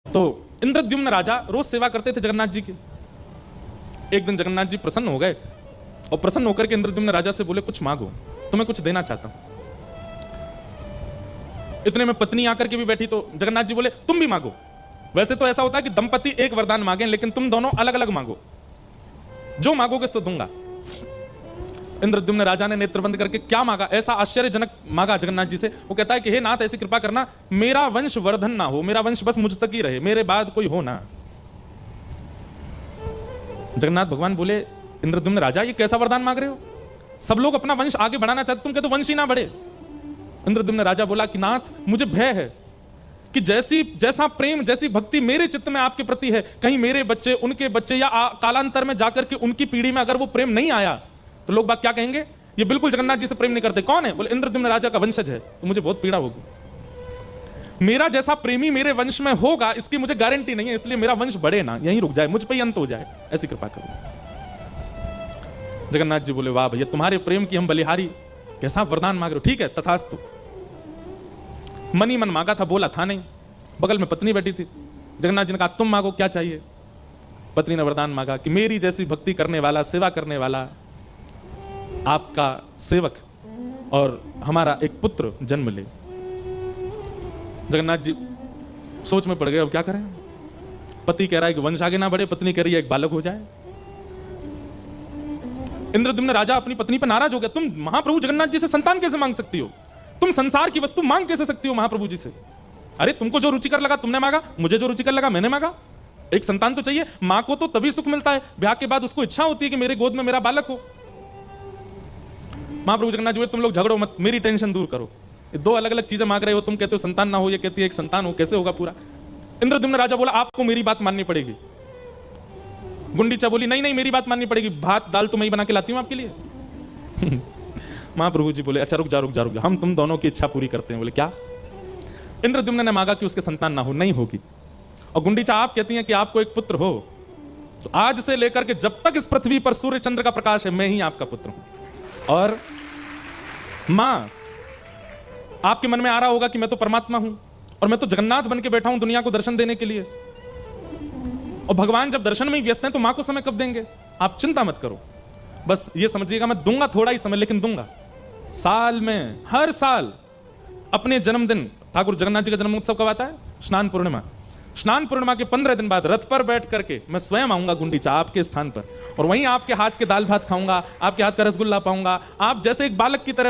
तो इंद्रद्युम्न राजा रोज सेवा करते थे जगन्नाथ जी की। एक दिन जगन्नाथ जी प्रसन्न हो गए और प्रसन्न होकर के इंद्रद्युम्न राजा से बोले, कुछ मांगो, तुम्हें कुछ देना चाहता हूं। इतने में पत्नी आकर के भी बैठी, तो जगन्नाथ जी बोले, तुम भी मांगो। वैसे तो ऐसा होता है कि दंपति एक वरदान मांगे, लेकिन तुम दोनों अलग अलग मांगो, जो मांगोगे सो दूंगा। इंद्रद्युम्न राजा ने नेत्र बंद करके क्या मांगा, ऐसा आश्चर्यजनक मांगा जगन्नाथ जी से। वो कहता है कि हे नाथ, ऐसी कृपा करना, मेरा वंश वर्धन ना हो, मेरा वंश बस मुझ तक ही रहे, मेरे बाद कोई हो ना। जगन्नाथ भगवान बोले, इंद्रद्युम्न राजा, ये कैसा वरदान मांग रहे हो? सब लोग अपना वंश आगे बढ़ाना चाहते, तुम कहते हो वंश ही ना बढ़े। इंद्रद्युम्न राजा बोला कि नाथ, मुझे भय है कि जैसा प्रेम, जैसी भक्ति मेरे चित्त में आपके प्रति है, कहीं मेरे बच्चे, उनके बच्चे या कालांतर में जाकर के उनकी पीढ़ी में अगर वो प्रेम नहीं आया तो लोग बात क्या कहेंगे, ये बिल्कुल जगन्नाथ जी से प्रेम नहीं करते। कौन है? बोले, इंद्रद्युम्न राजा का वंशज है, तो मुझे बहुत पीड़ा होगी। मेरा जैसा प्रेमी मेरे वंश में होगा इसकी मुझे गारंटी नहीं है, इसलिए मेरा वंश बढ़े ना, यहीं रुक जाए, मुझ पे ही अंत हो जाए, ऐसी कृपा करो। जगन्नाथ जी बोले, वाह भैया, तुम्हारे प्रेम की हम बलिहारी, कैसा वरदान मांग रहे हो। ठीक है, तथास्तु। मन ही मन मांगा था, बोला था नहीं। बगल में पत्नी बैठी थी। जगन्नाथ जी ने कहा, तुम मांगो, क्या चाहिए? पत्नी ने वरदान मांगा कि मेरी जैसी भक्ति करने वाला, सेवा करने वाला आपका सेवक और हमारा एक पुत्र जन्म ले। जगन्नाथ जी सोच में पड़ गए, अब क्या करें? पति कह रहा है कि वंश आगे ना बढ़े, पत्नी कह रही है एक बालक हो जाए। इंद्रद्युम्न राजा अपनी पत्नी पर नाराज हो गया, तुम महाप्रभु जगन्नाथ जी से संतान कैसे मांग सकती हो? तुम संसार की वस्तु मांग कैसे सकती हो महाप्रभु जी से? अरे तुमको जो रुचिकर लगा तुमने मांगा, मुझे जो रुचिकर लगा मैंने मांगा। एक संतान तो चाहिए, मां को तो तभी सुख मिलता है, ब्याह के बाद उसको इच्छा होती है कि मेरे गोद में मेरा बालक हो। महाप्रभु जगन्नाथ जी, तुम लोग झगड़ो मत, मेरी टेंशन दूर करो। ये दो अलग अलग चीजें मांग रहे हो, तुम कहते हो संतान ना हो, ये कहती है एक संतान हो, कैसे होगा पूरा? इंद्रद्युम्न राजा बोला, आपको मेरी बात माननी पड़ेगी। गुंडीचा बोली, नहीं नहीं, मेरी बात माननी पड़ेगी, भात दाल तो मैं ही बना के लाती हूं आपके लिए। महाप्रभु जी बोले, अच्छा रुक जा, हम तुम दोनों की इच्छा पूरी करते हैं। बोले, क्या? इंद्रद्युम्न ने मांगा कि उसके संतान ना हो, नहीं होगी। और गुंडीचा आप कहती हैं कि आपको एक पुत्र हो, तो आज से लेकर के जब तक इस पृथ्वी पर सूर्य चंद्र का प्रकाश है, मैं ही आपका पुत्र हूं। और मां, आपके मन में आ रहा होगा कि मैं तो परमात्मा हूं और मैं तो जगन्नाथ बन के बैठा हूं दुनिया को दर्शन देने के लिए, और भगवान जब दर्शन में ही व्यस्त हैं तो मां को समय कब देंगे? आप चिंता मत करो, बस ये समझिएगा, मैं दूंगा थोड़ा ही समय, लेकिन दूंगा। साल में हर साल अपने जन्मदिन, ठाकुर जगन्नाथ जी का जन्म उत्सव कब आता है? स्नान पूर्णिमा। स्नान पूर्णिमा के 15 दिन बाद रथ पर बैठ करके मैं स्वयं आऊंगा गुंडीचा आपके स्थान पर, और वहीं आपके हाथ के दाल भात खाऊंगा, आपके हाथ का रसगुल्ला पाऊंगा, आप जैसे एक बालक की तरह